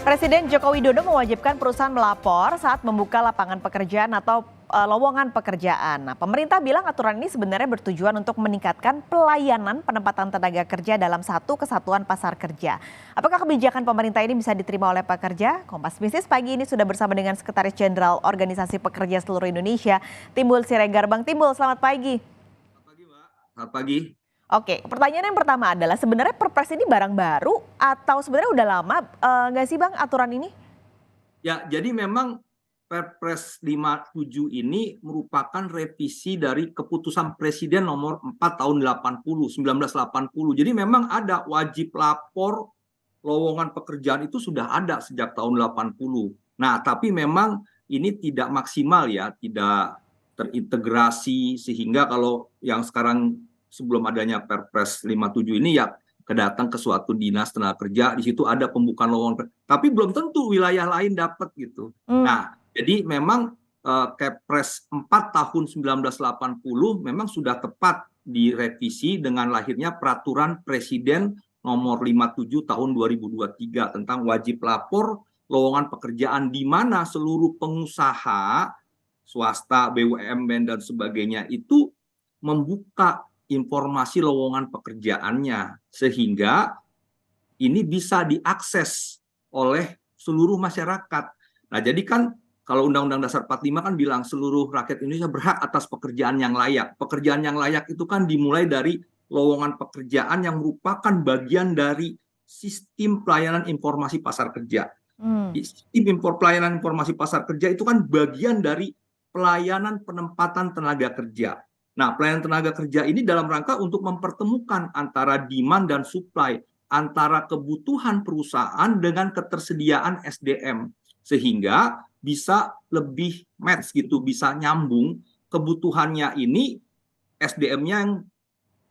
Presiden Joko Widodo mewajibkan perusahaan melapor saat membuka lapangan pekerjaan atau lowongan pekerjaan. Nah, pemerintah bilang aturan ini sebenarnya bertujuan untuk meningkatkan pelayanan penempatan tenaga kerja dalam satu kesatuan pasar kerja. Apakah kebijakan pemerintah ini bisa diterima oleh pekerja? Kompas Bisnis pagi ini sudah bersama dengan Sekretaris Jenderal Organisasi Pekerja Seluruh Indonesia, Timbul Siregar. Bang Timbul, selamat pagi. Selamat pagi, Mbak. Selamat pagi. Oke, pertanyaan yang pertama adalah sebenarnya Perpres ini barang baru atau sebenarnya udah lama nggak sih Bang aturan ini? Ya, jadi memang Perpres 57 ini merupakan revisi dari keputusan Presiden nomor 4 tahun 1980. Jadi memang ada wajib lapor lowongan pekerjaan itu sudah ada sejak tahun 80. Nah, tapi memang ini tidak maksimal ya, tidak terintegrasi sehingga kalau yang sekarang sebelum adanya Perpres 57 ini ya kedatang ke suatu dinas tenaga kerja, di situ ada pembukaan lowongan, tapi belum tentu wilayah lain dapat gitu. Hmm. Nah, jadi memang Kepres 4 tahun 1980 memang sudah tepat direvisi dengan lahirnya Peraturan Presiden nomor 57 tahun 2023 tentang wajib lapor lowongan pekerjaan, di mana seluruh pengusaha swasta, BUMN dan sebagainya itu membuka informasi lowongan pekerjaannya sehingga ini bisa diakses oleh seluruh masyarakat. Nah, jadi kan kalau Undang-Undang Dasar 45 kan bilang seluruh rakyat Indonesia berhak atas pekerjaan yang layak. Pekerjaan yang layak itu kan dimulai dari lowongan pekerjaan yang merupakan bagian dari sistem pelayanan informasi pasar kerja. Sistem pelayanan informasi pasar kerja itu kan bagian dari pelayanan penempatan tenaga kerja. Nah, pelayanan tenaga kerja ini dalam rangka untuk mempertemukan antara demand dan supply, antara kebutuhan perusahaan dengan ketersediaan SDM, sehingga bisa lebih match gitu, bisa nyambung kebutuhannya ini, SDM-nya yang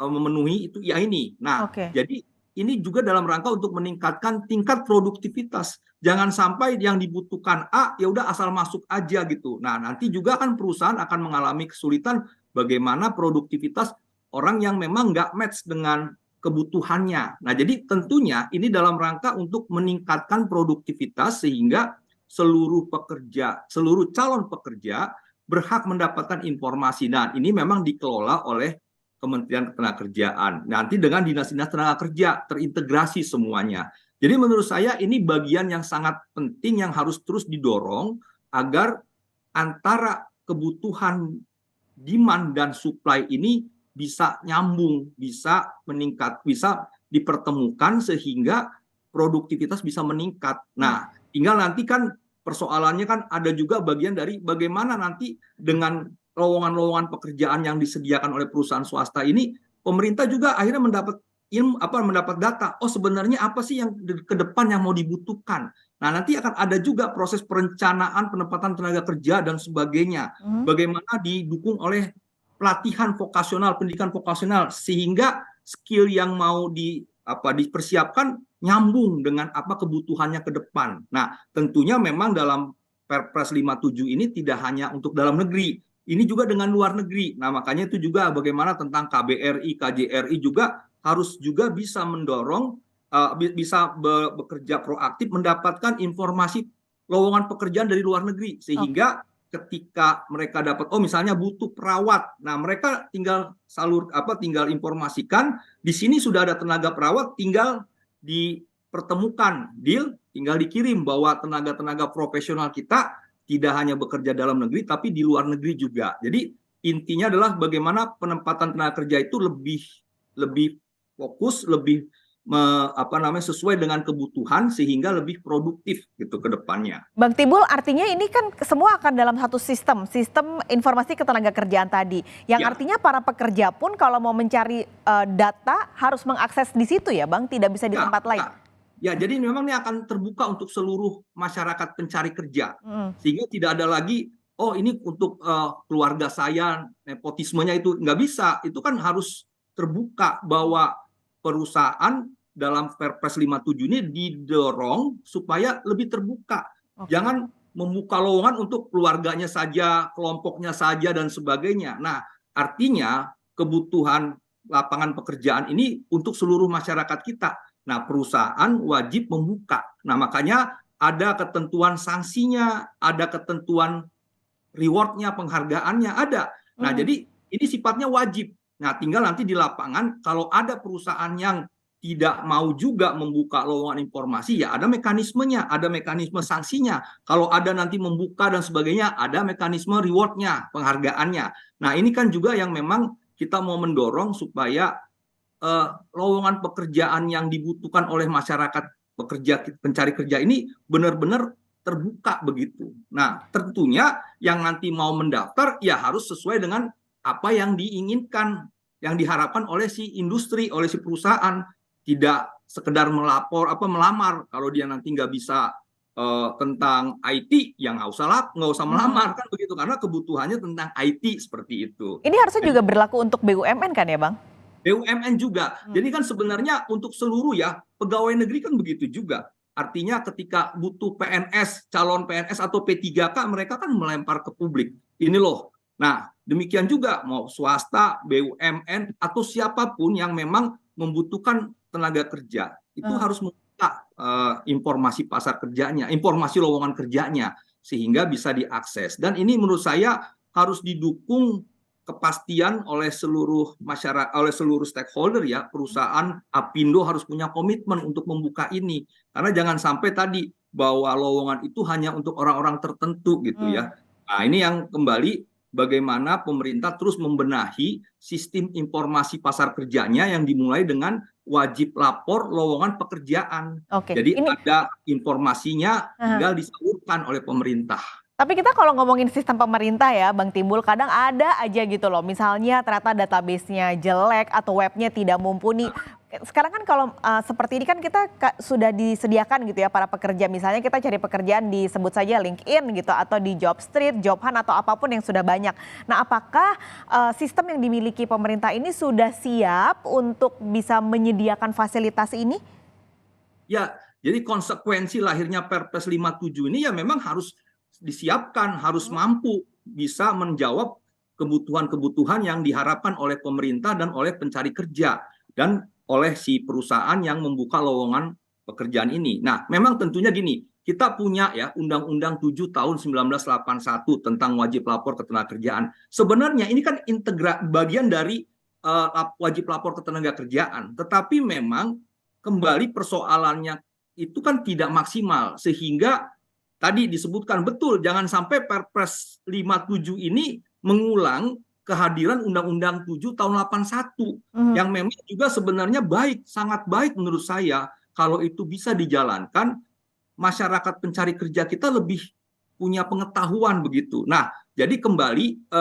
memenuhi itu ya ini. Nah, Oke. jadi ini juga dalam rangka untuk meningkatkan tingkat produktivitas. Jangan sampai yang dibutuhkan A ya udah asal masuk aja gitu. Nah, nanti juga kan perusahaan akan mengalami kesulitan bagaimana produktivitas orang yang memang nggak match dengan kebutuhannya. Nah, jadi tentunya ini dalam rangka untuk meningkatkan produktivitas sehingga seluruh pekerja, seluruh calon pekerja berhak mendapatkan informasi. Nah, ini memang dikelola oleh Kementerian Ketenagakerjaan. Nanti dengan dinas-dinas tenaga kerja terintegrasi semuanya. Jadi menurut saya ini bagian yang sangat penting yang harus terus didorong agar antara kebutuhan demand dan supply ini bisa nyambung, bisa meningkat, bisa dipertemukan sehingga produktivitas bisa meningkat. Nah, tinggal nanti kan persoalannya kan ada juga bagian dari bagaimana nanti dengan lowongan-lowongan pekerjaan yang disediakan oleh perusahaan swasta ini, pemerintah juga akhirnya mendapat ilmu mendapat data. Oh, sebenarnya apa sih yang ke depan yang mau dibutuhkan? Nah, nanti akan ada juga proses perencanaan penempatan tenaga kerja dan sebagainya. Bagaimana didukung oleh pelatihan vokasional, pendidikan vokasional sehingga skill yang mau dipersiapkan nyambung dengan apa kebutuhannya ke depan. Nah, tentunya memang dalam Perpres 57 ini tidak hanya untuk dalam negeri, ini juga dengan luar negeri. Nah, makanya itu juga bagaimana tentang KBRI, KJRI juga harus juga bisa mendorong, bisa bekerja proaktif mendapatkan informasi lowongan pekerjaan dari luar negeri Oke. sehingga ketika mereka dapat, oh misalnya butuh perawat, nah mereka tinggal tinggal informasikan di sini sudah ada tenaga perawat, tinggal dipertemukan deal, tinggal dikirim bahwa tenaga-tenaga profesional kita tidak hanya bekerja dalam negeri tapi di luar negeri juga. Jadi intinya adalah bagaimana penempatan tenaga kerja itu lebih fokus, lebih sesuai dengan kebutuhan sehingga lebih produktif gitu ke depannya. Bang Timbul, artinya ini kan semua akan dalam satu sistem informasi ketenagakerjaan tadi. Yang Ya, artinya para pekerja pun kalau mau mencari data harus mengakses di situ ya Bang, tidak bisa di ya, tempat lain. ya. Ya, jadi memang ini akan terbuka untuk seluruh masyarakat pencari kerja. Mm. Sehingga tidak ada lagi, oh ini untuk keluarga saya, nepotismenya itu nggak bisa. Itu kan harus terbuka bahwa perusahaan dalam Perpres 57 ini didorong supaya lebih terbuka. Oke. Jangan membuka lowongan untuk keluarganya saja, kelompoknya saja, dan sebagainya. Nah, artinya kebutuhan lapangan pekerjaan ini untuk seluruh masyarakat kita. Nah, perusahaan wajib membuka. Nah, makanya ada ketentuan sanksinya, ada ketentuan rewardnya, penghargaannya ada. Nah, jadi ini sifatnya wajib. Nah, tinggal nanti di lapangan kalau ada perusahaan yang tidak mau juga membuka lowongan informasi, ya ada mekanismenya, ada mekanisme sanksinya. Kalau ada nanti membuka dan sebagainya, ada mekanisme rewardnya, penghargaannya. Nah, ini kan juga yang memang kita mau mendorong supaya lowongan pekerjaan yang dibutuhkan oleh masyarakat pencari kerja ini benar-benar terbuka begitu. Nah, tentunya yang nanti mau mendaftar ya harus sesuai dengan apa yang diinginkan, yang diharapkan oleh si industri, oleh si perusahaan. Tidak sekedar melamar. Kalau dia nanti nggak bisa tentang IT, yang nggak usah melamar kan begitu, karena kebutuhannya tentang IT seperti itu. Ini harusnya juga berlaku untuk BUMN kan ya Bang? BUMN juga. Jadi kan sebenarnya untuk seluruh ya pegawai negeri kan begitu juga. Artinya ketika butuh PNS, calon PNS atau P3K, mereka kan melempar ke publik. Ini loh. Nah, demikian juga mau swasta, BUMN, atau siapapun yang memang membutuhkan tenaga kerja, itu harus membuka informasi pasar kerjanya, informasi lowongan kerjanya, sehingga bisa diakses. Dan ini menurut saya harus didukung kepastian oleh seluruh masyarakat, oleh seluruh stakeholder ya, perusahaan, Apindo harus punya komitmen untuk membuka ini. Karena jangan sampai tadi bahwa lowongan itu hanya untuk orang-orang tertentu gitu ya. Nah, ini yang kembali bagaimana pemerintah terus membenahi sistem informasi pasar kerjanya yang dimulai dengan wajib lapor lowongan pekerjaan. Jadi ada informasinya, tinggal disalurkan oleh pemerintah. Tapi kita kalau ngomongin sistem pemerintah ya Bang Timbul, kadang ada aja gitu loh, misalnya ternyata database-nya jelek atau webnya tidak mumpuni. Sekarang kan kalau seperti ini kan kita sudah disediakan gitu ya para pekerja, misalnya kita cari pekerjaan di sebut saja LinkedIn gitu atau di Jobstreet, Jobhunt atau apapun yang sudah banyak. Nah, apakah sistem yang dimiliki pemerintah ini sudah siap untuk bisa menyediakan fasilitas ini? Ya, jadi konsekuensi lahirnya Perpres 57 ini ya memang harus disiapkan, harus mampu bisa menjawab kebutuhan-kebutuhan yang diharapkan oleh pemerintah dan oleh pencari kerja dan oleh si perusahaan yang membuka lowongan pekerjaan ini. Nah, memang tentunya gini, kita punya ya Undang-Undang 7 tahun 1981 tentang wajib lapor ketenagakerjaan. Sebenarnya ini kan bagian dari wajib lapor ketenagakerjaan, tetapi memang kembali persoalannya itu kan tidak maksimal, sehingga tadi disebutkan betul, jangan sampai Perpres 57 ini mengulang kehadiran Undang-Undang 7 tahun 81 yang memang juga sebenarnya baik, sangat baik menurut saya kalau itu bisa dijalankan, masyarakat pencari kerja kita lebih punya pengetahuan begitu. Nah, jadi kembali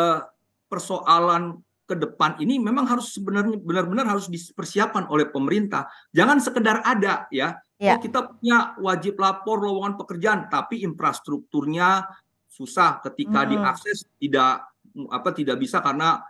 persoalan ke depan ini memang harus sebenarnya benar-benar harus dipersiapkan oleh pemerintah. Jangan sekedar ada ya. Oh, kita punya wajib lapor lowongan pekerjaan, tapi infrastrukturnya susah ketika diakses tidak bisa karena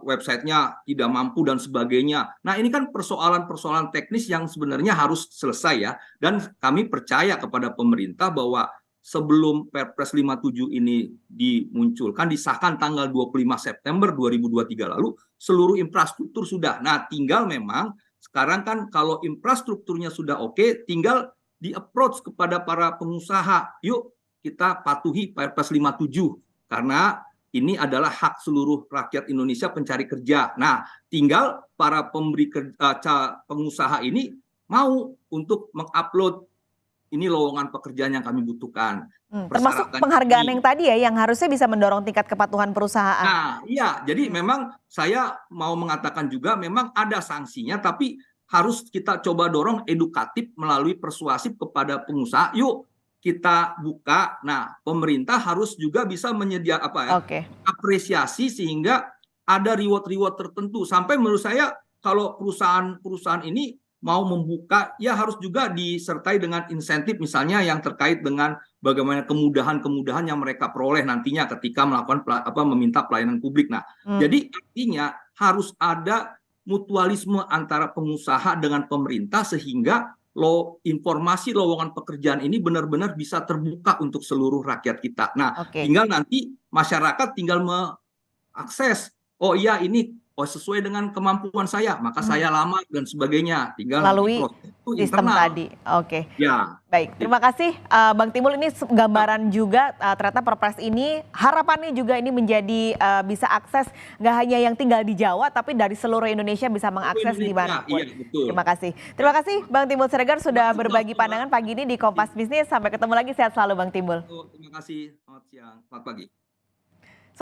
websitenya tidak mampu dan sebagainya. Nah, ini kan persoalan-persoalan teknis yang sebenarnya harus selesai ya. Dan kami percaya kepada pemerintah bahwa sebelum Perpres 57 ini dimunculkan, disahkan tanggal 25 September 2023 lalu, seluruh infrastruktur sudah. Nah, tinggal memang sekarang kan kalau infrastrukturnya sudah oke, tinggal di-approach kepada para pengusaha. Yuk kita patuhi Perpres 57 karena ini adalah hak seluruh rakyat Indonesia pencari kerja. Nah, tinggal para pengusaha ini mau untuk mengupload ini lowongan pekerjaan yang kami butuhkan. Termasuk penghargaan yang tadi ya, yang harusnya bisa mendorong tingkat kepatuhan perusahaan. Nah, iya. Jadi memang saya mau mengatakan juga memang ada sanksinya, tapi harus kita coba dorong edukatif melalui persuasif kepada pengusaha. Yuk kita buka. Nah, pemerintah harus juga bisa menyediakan apresiasi sehingga ada reward-reward tertentu. Sampai menurut saya kalau perusahaan ini mau membuka, ya harus juga disertai dengan insentif misalnya yang terkait dengan bagaimana kemudahan-kemudahan yang mereka peroleh nantinya ketika melakukan meminta pelayanan publik. Nah, jadi artinya harus ada mutualisme antara pengusaha dengan pemerintah sehingga informasi lowongan pekerjaan ini benar-benar bisa terbuka untuk seluruh rakyat kita. Nah, tinggal nanti masyarakat tinggal mengakses, oh iya ini sesuai dengan kemampuan saya, maka saya lamar dan sebagainya. Tinggal Melalui diproses itu sistem internal. tadi. Oke. Ya. Baik, terima kasih Bang Timbul. Ini gambaran juga ternyata Perpres ini harapannya juga ini menjadi bisa akses nggak hanya yang tinggal di Jawa tapi dari seluruh Indonesia bisa mengakses Indonesia, dimanapun. iya betul. Terima kasih. Terima kasih Bang Timbul Siregar sudah berbagi pandangan pagi ini di Kompas Bisnis. Sampai ketemu lagi, sehat selalu Bang Timbul. Terima kasih, selamat siang, selamat pagi.